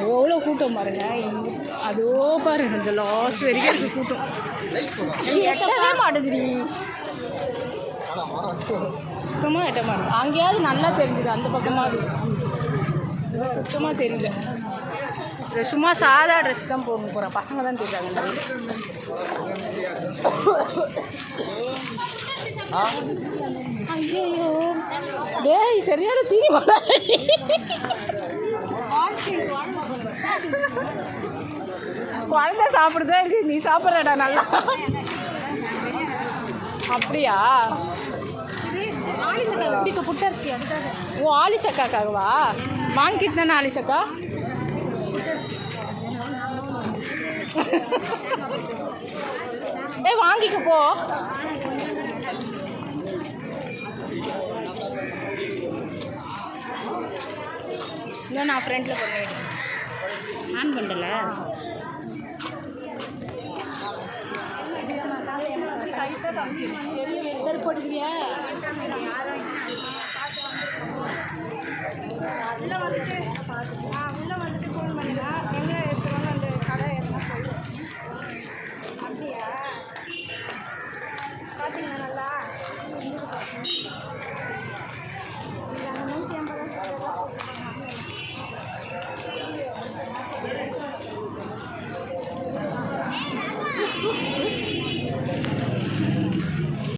எவ்வளோ கூட்டம் பாருங்க. அதோ பாருங்க இந்த லாஸ்ட் வரைக்கும் இருக்குது கூட்டம். எட்டவே மாட்டேங்குது, சுத்தமாக எட்ட மாட்டேங்குது. அங்கேயாவது நல்லா தெரிஞ்சுது, அந்த பக்கமாக சுத்தமாக தெரியல. சும்மா சாதா ட்ரெஸ் தான் போடணும் போகிறேன், பசங்க தான் தெரியாங்க. ஐயோ டேய் சரியான தீனி மழை. குழந்தை சாப்பிடுதான் இருக்கு, நீ சாப்பிட்றடா நல்லா. அப்படியா? ஓ ஆலிசக்காக்காகவா வாங்கிட்டு தானே ஆலிசக்கா? ஏ வாங்கிக்க போ. இல்லை நான் ஃப்ரெண்டில் பண்ணிவிட்டேன், ஆன் பண்ணல. பெரிய வெத்தர் போட்டுக்கிறியா?